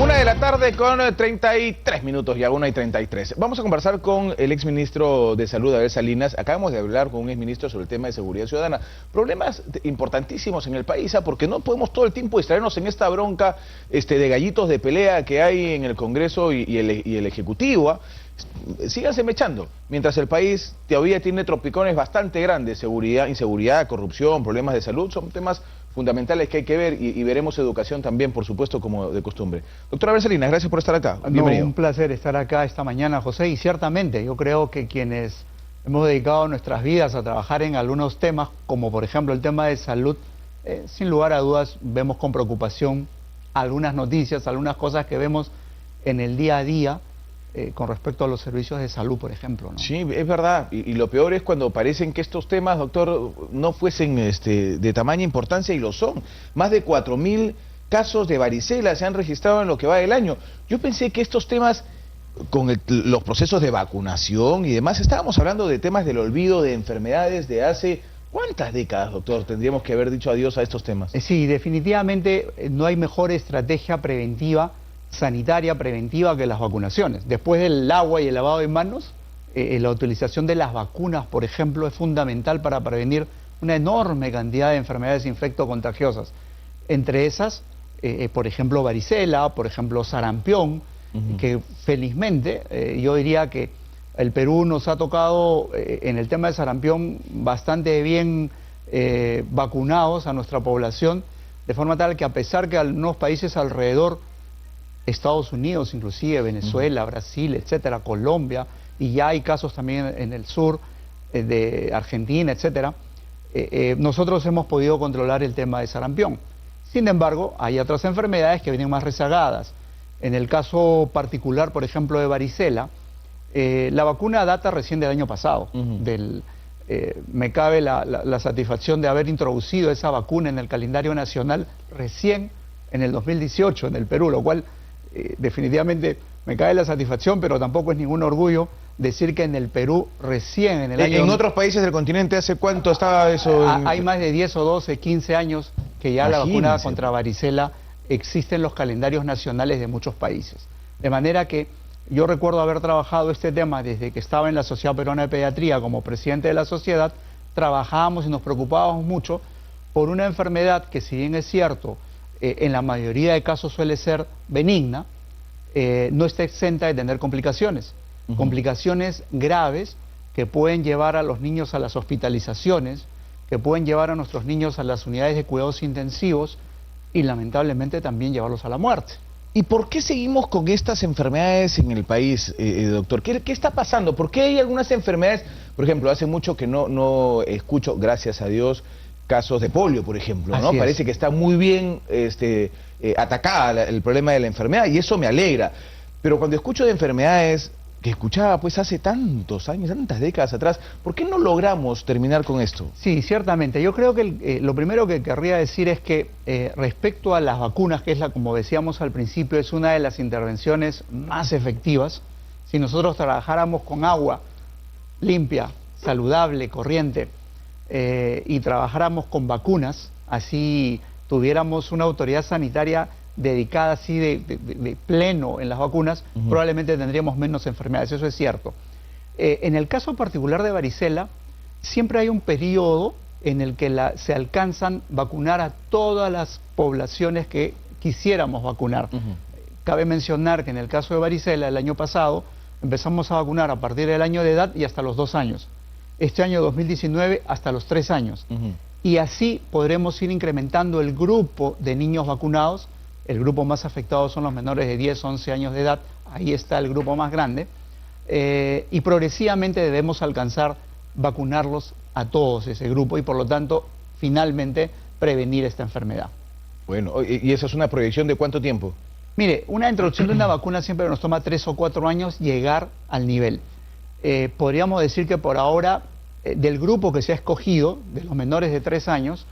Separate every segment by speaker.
Speaker 1: Una de la tarde con 33 minutos, ya 1:33. Vamos a conversar con el exministro de Salud, Abel Salinas. Acabamos de hablar con un exministro sobre el tema de seguridad ciudadana. Problemas importantísimos en el país, porque no podemos todo el tiempo distraernos en esta bronca de gallitos de pelea que hay en el Congreso y el Ejecutivo. Síganse mechando, mientras el país todavía tiene tropicones bastante grandes, seguridad, inseguridad, corrupción, problemas de salud, son temas fundamentales que hay que ver y veremos educación también, por supuesto, como de costumbre. Doctora Abel Salinas, gracias por estar acá. Bienvenido.
Speaker 2: Un placer estar acá esta mañana, José, y ciertamente yo creo que quienes hemos dedicado nuestras vidas a trabajar en algunos temas, como por ejemplo el tema de salud, sin lugar a dudas vemos con preocupación algunas noticias, algunas cosas que vemos en el día a día, con respecto a los servicios de salud, por ejemplo, ¿no?
Speaker 1: Sí, es verdad. Y lo peor es cuando parecen que estos temas, doctor, no fuesen de tamaña importancia, y lo son. Más de 4.000 casos de varicela se han registrado en lo que va del año. Yo pensé que estos temas, con los procesos de vacunación y demás, estábamos hablando de temas del olvido, de enfermedades de hace... ¿Cuántas décadas, doctor, tendríamos que haber dicho adiós a estos temas?
Speaker 2: Sí, definitivamente no hay mejor estrategia preventiva, sanitaria preventiva, que las vacunaciones. Después del agua y el lavado de manos, la utilización de las vacunas, por ejemplo, es fundamental para prevenir una enorme cantidad de enfermedades infectocontagiosas. Entre esas, por ejemplo, varicela, por ejemplo, sarampión, que felizmente yo diría que el Perú nos ha tocado en el tema de sarampión bastante bien vacunados a nuestra población, de forma tal que a pesar que algunos países alrededor, Estados Unidos, inclusive Venezuela, Brasil, etcétera, Colombia, y ya hay casos también en el sur de Argentina, etcétera, nosotros hemos podido controlar el tema de sarampión. Sin embargo, hay otras enfermedades que vienen más rezagadas. En el caso particular, por ejemplo, de varicela, la vacuna data recién del año pasado. Me cabe la satisfacción de haber introducido esa vacuna en el calendario nacional recién en el 2018 en el Perú, lo cual definitivamente me cae la satisfacción, pero tampoco es ningún orgullo decir que en el Perú recién en el año...
Speaker 1: ¿En otros países del continente hace cuánto estaba eso?
Speaker 2: Hay más de 10 o 12, 15 años que ya la vacuna contra varicela existe en los calendarios nacionales de muchos países. De manera que yo recuerdo haber trabajado este tema desde que estaba en la Sociedad Peruana de Pediatría como presidente de la sociedad. Trabajábamos y nos preocupábamos mucho por una enfermedad que, si bien es cierto, en la mayoría de casos suele ser benigna, no está exenta de tener complicaciones, complicaciones graves que pueden llevar a los niños a las hospitalizaciones, que pueden llevar a nuestros niños a las unidades de cuidados intensivos y lamentablemente también llevarlos a la muerte.
Speaker 1: ¿Y por qué seguimos con estas enfermedades en el país, doctor? ¿Qué está pasando? ¿Por qué hay algunas enfermedades? Por ejemplo, hace mucho que no escucho, gracias a Dios, casos de polio, por ejemplo, ¿no? Parece que está muy bien atacada el problema de la enfermedad, y eso me alegra. Pero cuando escucho de enfermedades que escuchaba pues hace tantos años, tantas décadas atrás, ¿por qué no logramos terminar con esto?
Speaker 2: Sí, ciertamente. Yo creo que lo primero que querría decir es que respecto a las vacunas, que es como decíamos al principio, es una de las intervenciones más efectivas. Si nosotros trabajáramos con agua limpia, saludable, corriente, y trabajáramos con vacunas, así tuviéramos una autoridad sanitaria dedicada así de pleno en las vacunas, probablemente tendríamos menos enfermedades, eso es cierto. En el caso particular de varicela, siempre hay un periodo en el que se alcanzan vacunar a todas las poblaciones que quisiéramos vacunar. Cabe mencionar que en el caso de varicela, el año pasado, empezamos a vacunar a partir del año de edad y hasta los 2 años. Este año 2019 hasta los 3 años. Y así podremos ir incrementando el grupo de niños vacunados. El grupo más afectado son los menores de 10, 11 años de edad, ahí está el grupo más grande, y progresivamente debemos alcanzar vacunarlos a todos ese grupo y por lo tanto finalmente prevenir esta enfermedad.
Speaker 1: Bueno, ¿y esa es una proyección de cuánto tiempo?
Speaker 2: Mire, una introducción de una vacuna siempre nos toma 3 o 4 años llegar al nivel. Podríamos decir que por ahora, del grupo que se ha escogido, de los menores de 3 años,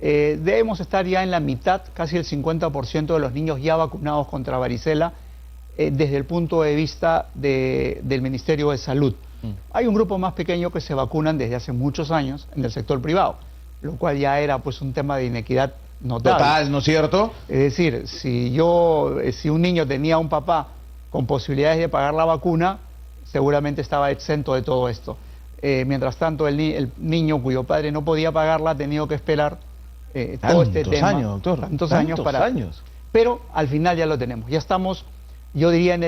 Speaker 2: debemos estar ya en la mitad, casi el 50% de los niños ya vacunados contra varicela, desde el punto de vista del Ministerio de Salud. Hay un grupo más pequeño que se vacunan desde hace muchos años en el sector privado, lo cual ya era pues un tema de inequidad notable.
Speaker 1: Total, ¿no es cierto?
Speaker 2: Es decir, si un niño tenía un papá con posibilidades de pagar la vacuna, seguramente estaba exento de todo esto. Mientras tanto, el niño cuyo padre no podía pagarla ha tenido que esperar todo este tema.
Speaker 1: Tantos años, doctor.
Speaker 2: Tantos años para...
Speaker 1: años.
Speaker 2: Pero al final ya lo tenemos. Ya estamos, yo diría,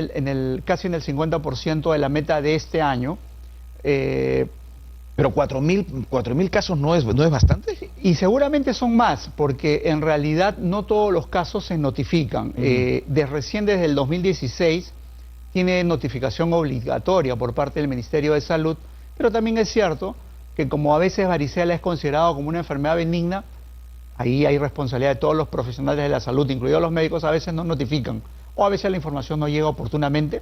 Speaker 2: casi en el 50% de la meta de este año.
Speaker 1: Pero 4.000 casos no es bastante.
Speaker 2: Y seguramente son más, porque en realidad no todos los casos se notifican. Recién desde el 2016 tiene notificación obligatoria por parte del Ministerio de Salud, pero también es cierto que como a veces varicela es considerado como una enfermedad benigna, ahí hay responsabilidad de todos los profesionales de la salud, incluidos los médicos, a veces no notifican, o a veces la información no llega oportunamente.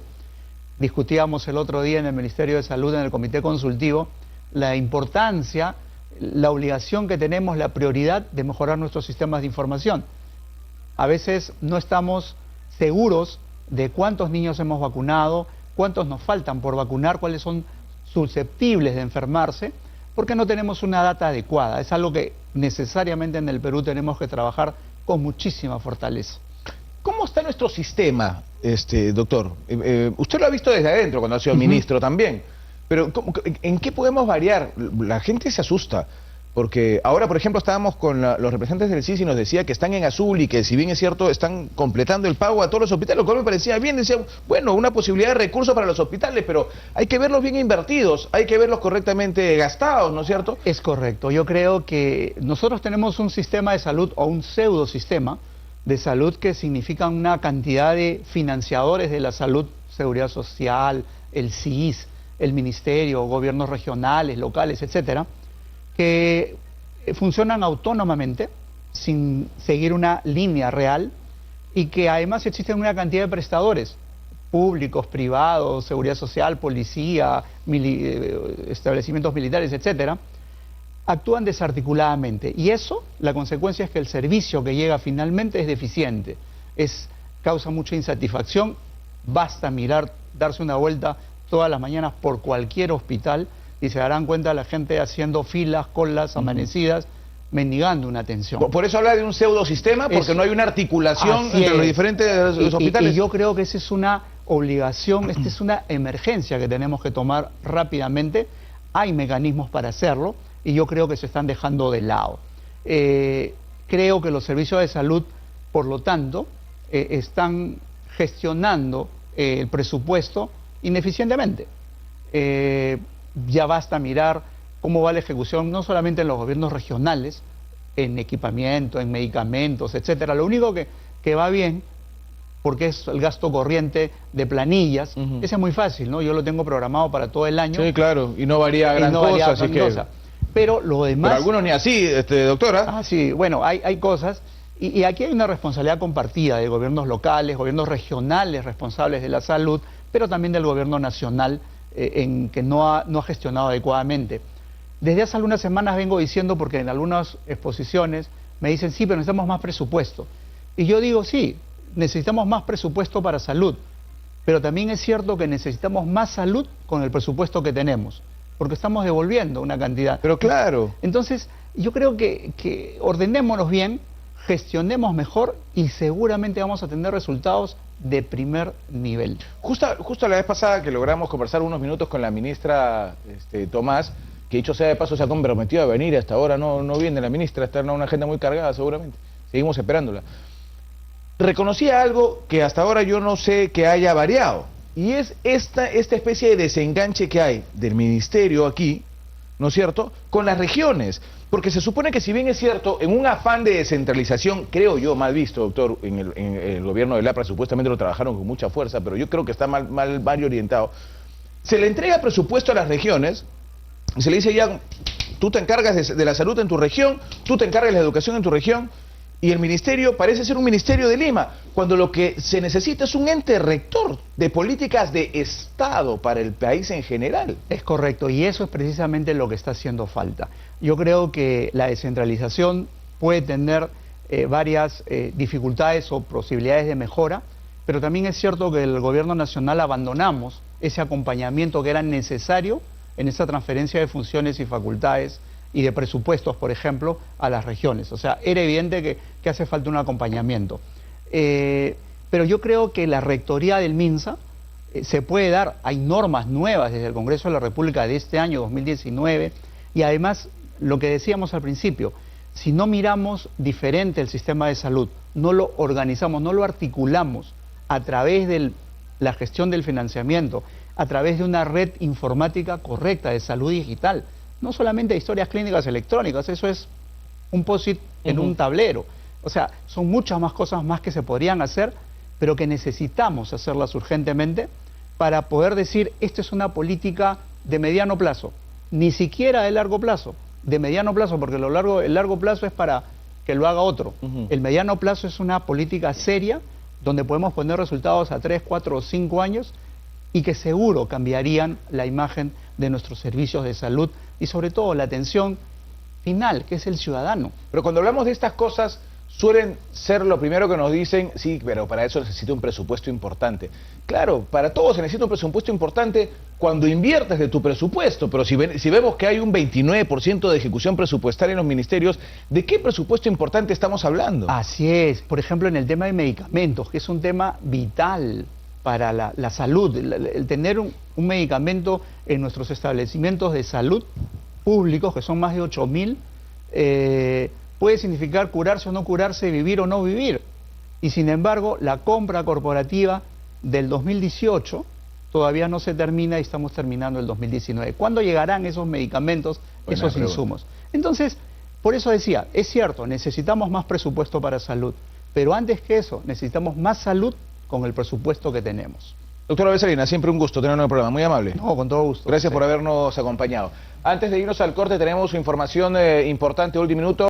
Speaker 2: Discutíamos el otro día en el Ministerio de Salud, en el Comité Consultivo, la importancia, la obligación que tenemos, la prioridad de mejorar nuestros sistemas de información. A veces no estamos seguros de cuántos niños hemos vacunado, cuántos nos faltan por vacunar, cuáles son susceptibles de enfermarse, porque no tenemos una data adecuada. Es algo que necesariamente en el Perú tenemos que trabajar con muchísima fortaleza.
Speaker 1: ¿Cómo está nuestro sistema, doctor? Usted lo ha visto desde adentro cuando ha sido ministro también, pero ¿en qué podemos variar? La gente se asusta, porque ahora, por ejemplo, estábamos con los representantes del CIS y nos decía que están en azul y que, si bien es cierto, están completando el pago a todos los hospitales, lo cual me parecía bien. Decía, bueno, una posibilidad de recursos para los hospitales, pero hay que verlos bien invertidos, hay que verlos correctamente gastados, ¿no es cierto?
Speaker 2: Es correcto. Yo creo que nosotros tenemos un sistema de salud o un pseudo sistema de salud que significa una cantidad de financiadores de la salud, Seguridad Social, el CIS, el Ministerio, gobiernos regionales, locales, etcétera, que funcionan autónomamente, sin seguir una línea real, y que además existen una cantidad de prestadores, públicos, privados, seguridad social, policía, establecimientos militares, etcétera, actúan desarticuladamente. Y eso, la consecuencia es que el servicio que llega finalmente es deficiente, causa mucha insatisfacción. Basta mirar, darse una vuelta todas las mañanas por cualquier hospital y se darán cuenta la gente haciendo filas, colas, amanecidas, mendigando una atención.
Speaker 1: Por eso habla de un pseudo sistema, porque no hay una articulación entre los diferentes los hospitales.
Speaker 2: Y yo creo que esa es una obligación, esta es una emergencia que tenemos que tomar rápidamente. Hay mecanismos para hacerlo y yo creo que se están dejando de lado. Creo que los servicios de salud, por lo tanto, están gestionando el presupuesto ineficientemente. Ya basta mirar cómo va la ejecución, no solamente en los gobiernos regionales, en equipamiento, en medicamentos, etcétera. Lo único que va bien, porque es el gasto corriente de planillas, ese es muy fácil, ¿no? Yo lo tengo programado para todo el año.
Speaker 1: Sí, claro, y no varía gran cosa, así que...
Speaker 2: Pero lo demás...
Speaker 1: Pero algunos ni así, doctora.
Speaker 2: Ah, sí, bueno, hay cosas, y aquí hay una responsabilidad compartida de gobiernos locales, gobiernos regionales responsables de la salud, pero también del gobierno nacional, en que no ha gestionado adecuadamente. Desde hace algunas semanas vengo diciendo, porque en algunas exposiciones me dicen, sí, pero necesitamos más presupuesto. Y yo digo, sí, necesitamos más presupuesto para salud, pero también es cierto que necesitamos más salud con el presupuesto que tenemos, porque estamos devolviendo una cantidad.
Speaker 1: Pero claro.
Speaker 2: Entonces, yo creo que ordenémonos bien, gestionemos mejor y seguramente vamos a tener resultados de primer nivel.
Speaker 1: Justo la vez pasada que logramos conversar unos minutos con la ministra Tomás, que dicho sea de paso se ha comprometido a venir, hasta ahora no viene la ministra, está en una agenda muy cargada seguramente, seguimos esperándola. Reconocía algo que hasta ahora yo no sé que haya variado, y es esta especie de desenganche que hay del ministerio aquí, ¿no es cierto?, con las regiones. Porque se supone que, si bien es cierto, en un afán de descentralización, creo yo, mal visto, doctor, en el gobierno de Lapra supuestamente lo trabajaron con mucha fuerza, pero yo creo que está mal orientado, se le entrega presupuesto a las regiones, y se le dice ya, tú te encargas de la salud en tu región, tú te encargas de la educación en tu región, y el ministerio parece ser un ministerio de Lima, cuando lo que se necesita es un ente rector de políticas de Estado para el país en general.
Speaker 2: Es correcto, y eso es precisamente lo que está haciendo falta. Yo creo que la descentralización puede tener varias dificultades o posibilidades de mejora, pero también es cierto que el gobierno nacional abandonamos ese acompañamiento que era necesario en esa transferencia de funciones y facultades y de presupuestos, por ejemplo, a las regiones. O sea, era evidente que hace falta un acompañamiento. Pero yo creo que la rectoría del MINSA se puede dar, hay normas nuevas desde el Congreso de la República de este año, 2019, y además, lo que decíamos al principio, si no miramos diferente el sistema de salud, no lo organizamos, no lo articulamos a través de la gestión del financiamiento, a través de una red informática correcta de salud digital, no solamente de historias clínicas electrónicas, eso es un POSIT en un tablero. O sea, son muchas más cosas más que se podrían hacer, pero que necesitamos hacerlas urgentemente para poder decir, esto es una política de mediano plazo, ni siquiera de largo plazo, de mediano plazo, porque el largo plazo es para que lo haga otro. El mediano plazo es una política seria, donde podemos poner resultados a 3, 4 o 5 años y que seguro cambiarían la imagen de nuestros servicios de salud y sobre todo la atención final, que es el ciudadano.
Speaker 1: Pero cuando hablamos de estas cosas, suelen ser lo primero que nos dicen, sí, pero para eso necesita un presupuesto importante. Claro, para todos se necesita un presupuesto importante cuando inviertes de tu presupuesto, pero si vemos que hay un 29% de ejecución presupuestaria en los ministerios, ¿de qué presupuesto importante estamos hablando?
Speaker 2: Así es, por ejemplo en el tema de medicamentos, que es un tema vital para la salud, el tener un medicamento en nuestros establecimientos de salud públicos, que son más de 8.000, puede significar curarse o no curarse, vivir o no vivir. Y sin embargo, la compra corporativa del 2018 todavía no se termina y estamos terminando el 2019. ¿Cuándo llegarán esos medicamentos, esos insumos? Entonces, por eso decía, es cierto, necesitamos más presupuesto para salud, pero antes que eso, necesitamos más salud con el presupuesto que tenemos.
Speaker 1: Doctora Abel Salinas, siempre un gusto tenerlo en el programa, muy amable.
Speaker 2: No, con todo gusto.
Speaker 1: Gracias por habernos acompañado. Antes de irnos al corte, tenemos información importante, último minuto.